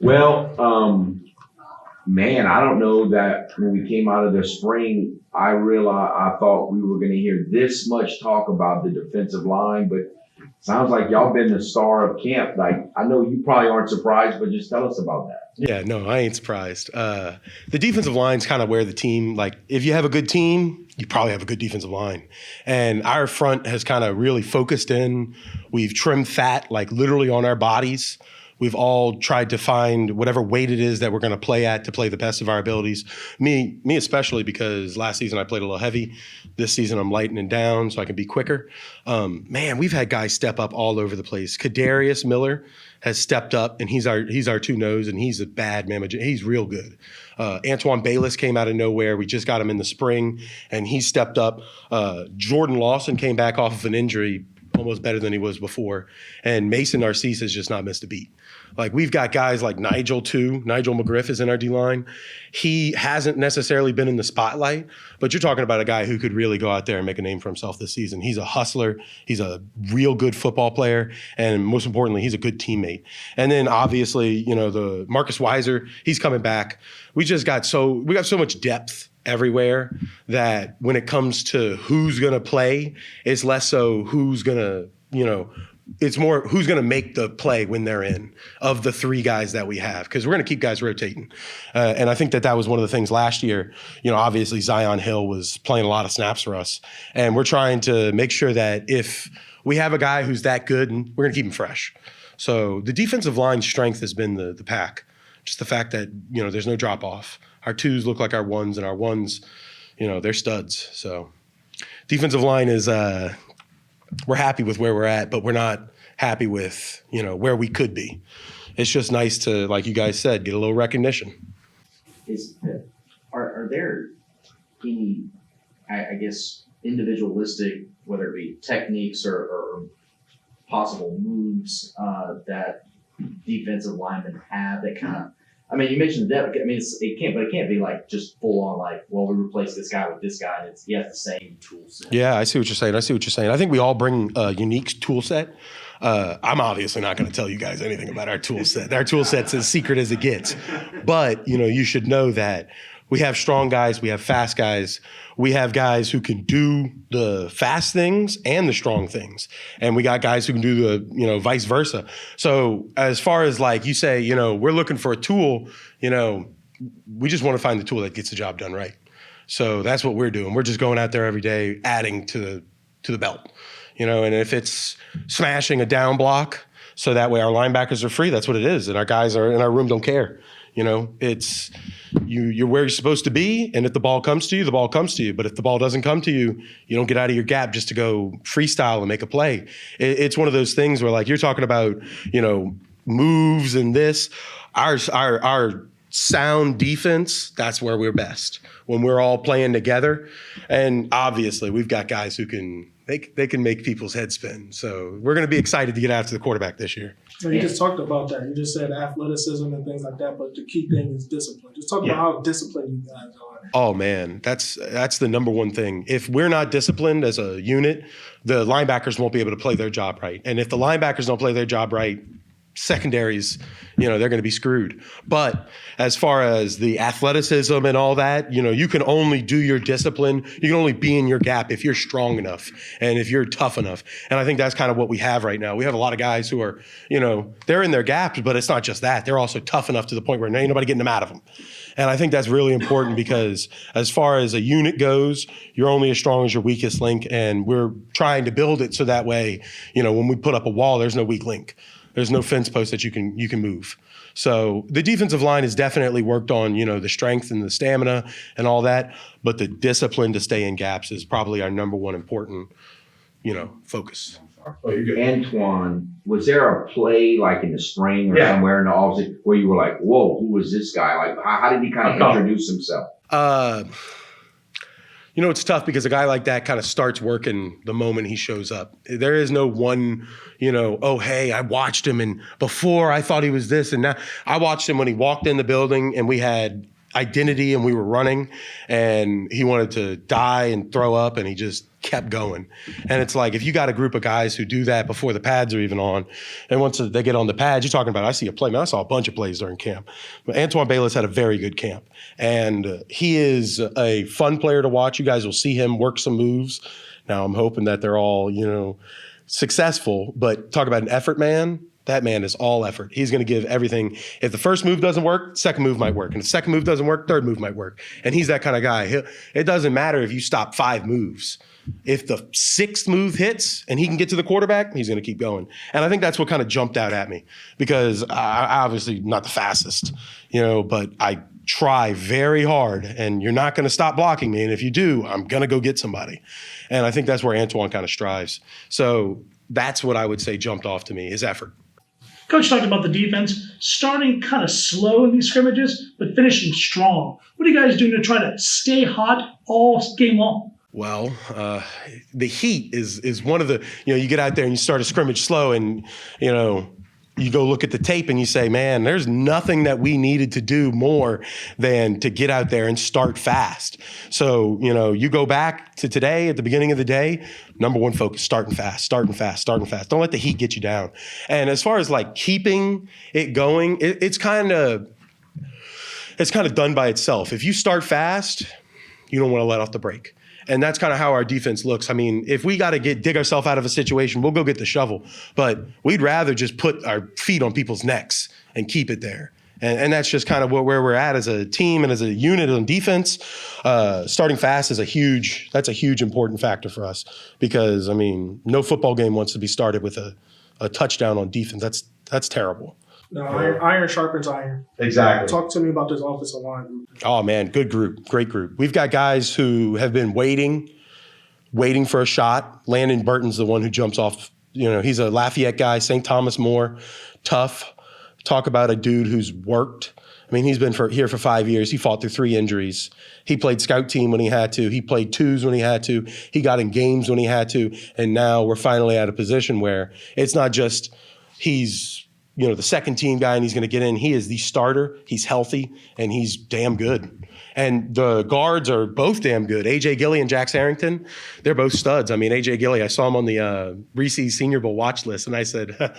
Well, man, I don't know that when we came out of the spring, I thought we were going to hear this much talk about the defensive line, but sounds like y'all been the star of camp. Like, I know you probably aren't surprised, but just tell us about that. Yeah, no, I ain't surprised. The defensive line's kind of where the team, like, if you have a good team, you probably have a good defensive line. And our front has kind of really focused in. We've trimmed fat, like, literally on our bodies. We've all tried to find whatever weight it is that we're going to play at to play the best of our abilities. Me especially, because last season I played a little heavy. This season I'm lightening down so I can be quicker. Man, we've had guys step up all over the place. Kadarius Miller has stepped up, and he's our 2-nose, and he's a bad man. He's real good. Antoine Bayless came out of nowhere. We just got him in the spring, and he stepped up. Jordan Lawson came back off of an injury, almost better than he was before. And Mason Narcisse has just not missed a beat. Like, we've got guys like Nigel, too. Nigel McGriff is in our D-line. He hasn't necessarily been in the spotlight, but you're talking about a guy who could really go out there and make a name for himself this season. He's a hustler. He's a real good football player. And most importantly, he's a good teammate. And then, obviously, the Marcus Weiser, he's coming back. We got so much depth everywhere that when it comes to who's going to play, it's less so who's going to, it's more who's going to make the play when they're in of the three guys that we have, because we're going to keep guys rotating. And I think that was one of the things last year. Obviously Zion Hill was playing a lot of snaps for us, and we're trying to make sure that if we have a guy who's that good, and we're going to keep him fresh. So the defensive line strength has been the pack. Just the fact that, there's no drop off. Our 2s look like our 1s, and our 1s, they're studs. So defensive line is we're happy with where we're at, but we're not happy with, where we could be. It's just nice to, like you guys said, get a little recognition. Are there any, I guess, individualistic, whether it be techniques or possible moves that defensive linemen have that kind of, you mentioned depth. It can't be like just full on like, well, we replace this guy with this guy, and he has the same tool set. Yeah, I see what you're saying. I think we all bring a unique tool set. I'm obviously not going to tell you guys anything about our tool set. Our tool set's as secret as it gets. But, you should know that we have strong guys, we have fast guys, we have guys who can do the fast things and the strong things. And we got guys who can do the, vice versa. So as far as like you say, we're looking for a tool, we just want to find the tool that gets the job done right. So that's what we're doing. We're just going out there every day, adding to the belt, and if it's smashing a down block so that way our linebackers are free, that's what it is. And our guys are in our room don't care. It's you're where you're supposed to be, and if the ball comes to you, the ball comes to you. But if the ball doesn't come to you, you don't get out of your gap just to go freestyle and make a play. It's one of those things where, like, you're talking about, moves and this. Our sound defense, that's where we're best, when we're all playing together. And obviously, we've got guys who can they can make people's heads spin. So we're going to be excited to get after the quarterback this year. So you just talked about that. You just said athleticism and things like that, but the key thing is discipline. Just talk about how disciplined you guys are. Oh, man, that's the number one thing. If we're not disciplined as a unit, the linebackers won't be able to play their job right. And if the linebackers don't play their job right, secondaries, they're going to be screwed. But as far as the athleticism and all that, you can only do your discipline. You can only be in your gap if you're strong enough and if you're tough enough. And I think that's kind of what we have right now. We have a lot of guys who are, they're in their gaps, but it's not just that. They're also tough enough to the point where ain't nobody getting them out of them. And I think that's really important, because as far as a unit goes, you're only as strong as your weakest link. And we're trying to build it so that way, when we put up a wall, there's no weak link. There's no fence post that you can move. So the defensive line has definitely worked on, the strength and the stamina and all that, but the discipline to stay in gaps is probably our number one important, focus. Antoine, was there a play like in the spring or somewhere in the offseason where you were like, whoa, who was this guy? Like, how did he kind of introduce himself? It's tough because a guy like that kind of starts working the moment he shows up. There is no one, oh, hey, I watched him, and before I thought he was this, and now I watched him when he walked in the building and we had identity and we were running, and he wanted to die and throw up, and he just kept going. And it's like, if you got a group of guys who do that before the pads are even on, and once they get on the pads, you're talking about, I see a play. Man, I saw a bunch of plays during camp. But Antoine Bayless had a very good camp. And he is a fun player to watch. You guys will see him work some moves. Now, I'm hoping that they're all, successful. But talk about an effort man. That man is all effort. He's going to give everything. If the first move doesn't work, second move might work. And if the second move doesn't work, third move might work. And he's that kind of guy. It doesn't matter if you stop 5 moves. If the 6th move hits and he can get to the quarterback, he's going to keep going. And I think that's what kind of jumped out at me, because I obviously not the fastest, but I try very hard, and you're not going to stop blocking me. And if you do, I'm going to go get somebody. And I think that's where Antoine kind of strives. So that's what I would say jumped off to me, his effort. Coach talked about the defense starting kind of slow in these scrimmages, but finishing strong. What are you guys doing to try to stay hot all game long? Well, the heat is one of the, you get out there and you start a scrimmage slow, and, you go look at the tape and you say, man, there's nothing that we needed to do more than to get out there and start fast. So, you go back to today at the beginning of the day, number one focus, starting fast. Don't let the heat get you down. And as far as like keeping it going, it's kind of done by itself. If you start fast, you don't want to let off the brake. And that's kind of how our defense looks. I mean, if we got to dig ourselves out of a situation, we'll go get the shovel. But we'd rather just put our feet on people's necks and keep it there. And that's just kind of where we're at as a team and as a unit on defense. Starting fast is a huge important factor for us, because, no football game wants to be started with a touchdown on defense. That's terrible. No, iron sharpens iron. Exactly. Talk to me about this offensive line group. Oh, man, good group, great group. We've got guys who have been waiting for a shot. Landon Burton's the one who jumps off. He's a Lafayette guy, St. Thomas More, tough. Talk about a dude who's worked. He's been here for 5 years. He fought through 3 injuries. He played scout team when he had to. He played twos when he had to. He got in games when he had to. And now we're finally at a position where it's not just he's the second team guy and he's going to get in. He is the starter. He's healthy and he's damn good. And the guards are both damn good. A.J. Gilly and Jax Harrington, they're both studs. A.J. Gilly, I saw him on the Reese's Senior Bowl watch list, and I said,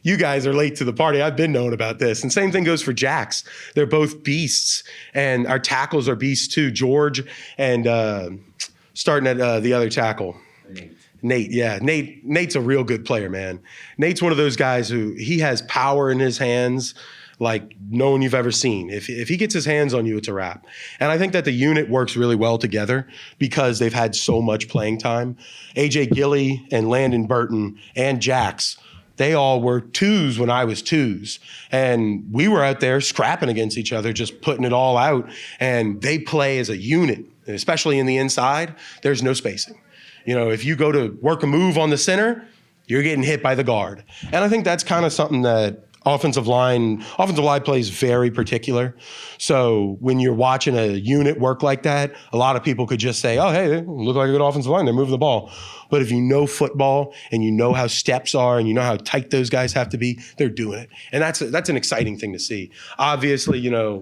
you guys are late to the party. I've been knowing about this. And same thing goes for Jax. They're both beasts. And our tackles are beasts too. George and starting at the other tackle. Nate, yeah. Nate's a real good player, man. Nate's one of those guys who he has power in his hands like no one you've ever seen. If he gets his hands on you, it's a wrap. And I think that the unit works really well together because they've had so much playing time. A.J. Gilly and Landon Burton and Jax, they all were twos when I was twos. And we were out there scrapping against each other, just putting it all out. And they play as a unit, especially in the inside. There's no spacing. If you go to work a move on the center, you're getting hit by the guard. And I think that's kind of something that offensive line play is very particular. So when you're watching a unit work like that, a lot of people could just say, oh, hey, they look like a good offensive line. They're moving the ball. But if you know football and you know how steps are and you know how tight those guys have to be, they're doing it. And that's an exciting thing to see. Obviously,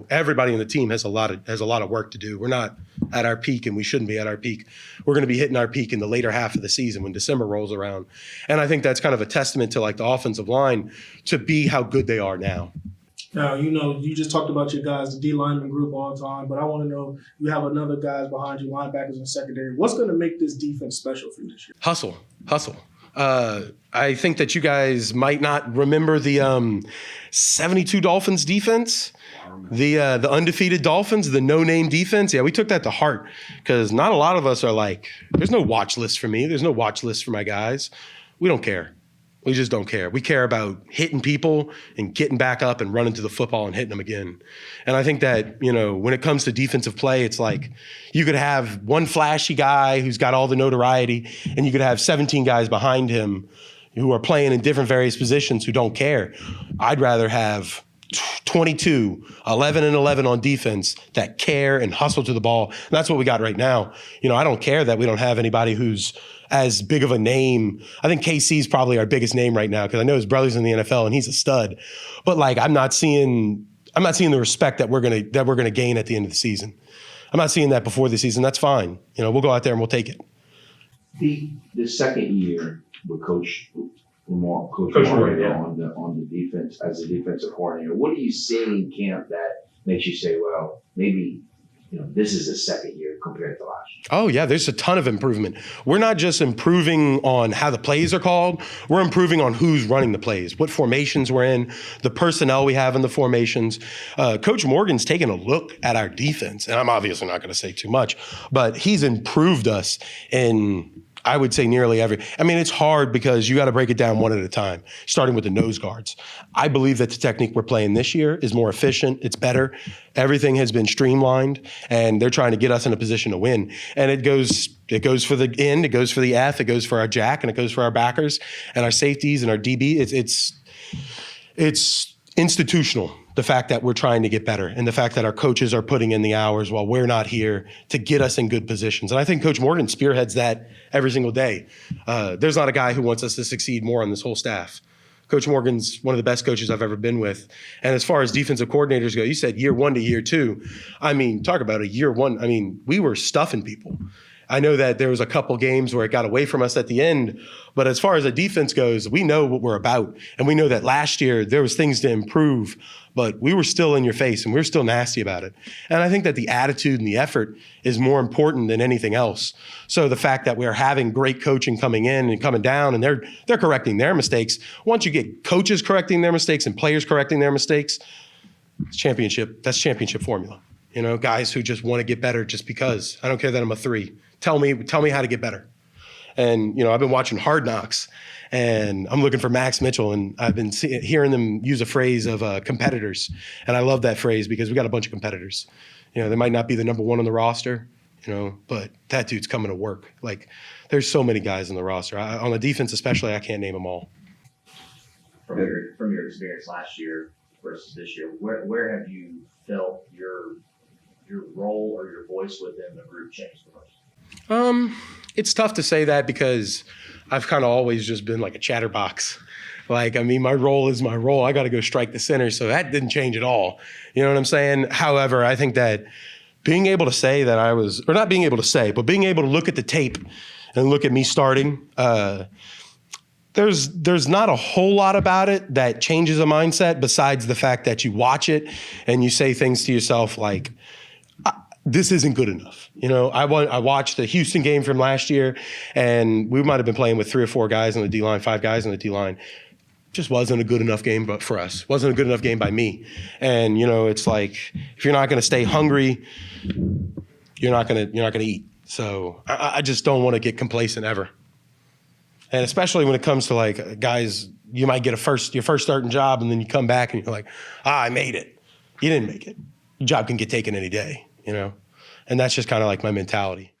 everybody in the team has a lot of work to do. We're not at our peak, and we shouldn't be at our peak. We're going to be hitting our peak in the later half of the season when December rolls around. And I think that's kind of a testament to like the offensive line to be how good they are now. Now, you just talked about your guys, the D lineman group all the time, but I want to know, you have another guys behind you, linebackers and secondary. What's going to make this defense special for you this year? Hustle. I think that you guys might not remember the 72 Dolphins defense, the undefeated Dolphins, the no-name defense. Yeah, we took that to heart because not a lot of us are like, there's no watch list for me. There's no watch list for my guys. We don't care. We just don't care. We care about hitting people and getting back up and running to the football and hitting them again. And I think that, when it comes to defensive play, it's like you could have one flashy guy who's got all the notoriety, and you could have 17 guys behind him who are playing in different various positions who don't care. I'd rather have 22, 11 and 11 on defense that care and hustle to the ball. And that's what we got right now. I don't care that we don't have anybody who's as big of a name. I think KC's probably our biggest name right now because I know his brother's in the NFL and he's a stud. But like I'm not seeing the respect that we're gonna gain at the end of the season. I'm not seeing that before the season. That's fine. We'll go out there and we'll take it. The second year with Coach Coach Morgan Morgan, yeah. on the defense as a defensive coordinator, what do you see in camp that makes you say, well, maybe this is the second year compared to last year? Oh, yeah, there's a ton of improvement. We're not just improving on how the plays are called. We're improving on who's running the plays, what formations we're in, the personnel we have in the formations. Coach Morgan's taken a look at our defense, and I'm obviously not going to say too much, but he's improved us in, I would say, nearly every. I mean, it's hard because you got to break it down one at a time, starting with the nose guards. I believe that the technique we're playing this year is more efficient. It's better. Everything has been streamlined, and they're trying to get us in a position to win. And it goes for the end, it goes for the F, it goes for our jack, and it goes for our backers and our safeties and our DB. It's institutional. The fact that we're trying to get better and the fact that our coaches are putting in the hours while we're not here to get us in good positions. And I think Coach Morgan spearheads that every single day. There's not a guy who wants us to succeed more on this whole staff. Coach Morgan's one of the best coaches I've ever been with. And as far as defensive coordinators go, you said year 1 to year 2. I mean, talk about a year 1. I mean, we were stuffing people. I know that there was a couple games where it got away from us at the end, but as far as the defense goes, we know what we're about. And we know that last year there was things to improve, but we were still in your face and we were still nasty about it. And I think that the attitude and the effort is more important than anything else. So the fact that we're having great coaching coming in and coming down and they're correcting their mistakes. Once you get coaches correcting their mistakes and players correcting their mistakes, it's championship. That's championship formula. Guys who just want to get better just because. I don't care that I'm a 3. Tell me how to get better. And, I've been watching Hard Knocks and I'm looking for Max Mitchell and I've been hearing them use a phrase of competitors. And I love that phrase because we got a bunch of competitors. They might not be the number 1 on the roster, but that dude's coming to work. Like there's so many guys on the roster. On the defense especially, I can't name them all. From your experience last year versus this year, where have you felt your role or your voice within the group changed the most? It's tough to say that because I've kind of always just been like a chatterbox. My role is my role. I got to go strike the center. So that didn't change at all. You know what I'm saying? However, I think that being able to say that I was, or not being able to say, but being able to look at the tape and look at me starting, there's not a whole lot about it that changes a mindset besides the fact that you watch it and you say things to yourself like, this isn't good enough. I watched the Houston game from last year and we might have been playing with 3 or 4 guys on the D-line, 5 guys on the D-line. Just wasn't a good enough game but for us. Wasn't a good enough game by me. And, it's like, if you're not going to stay hungry, you're not going to eat. So I just don't want to get complacent ever. And especially when it comes to like guys, you might get your first starting job and then you come back and you're like, I made it. You didn't make it. Your job can get taken any day. And that's just kind of like my mentality.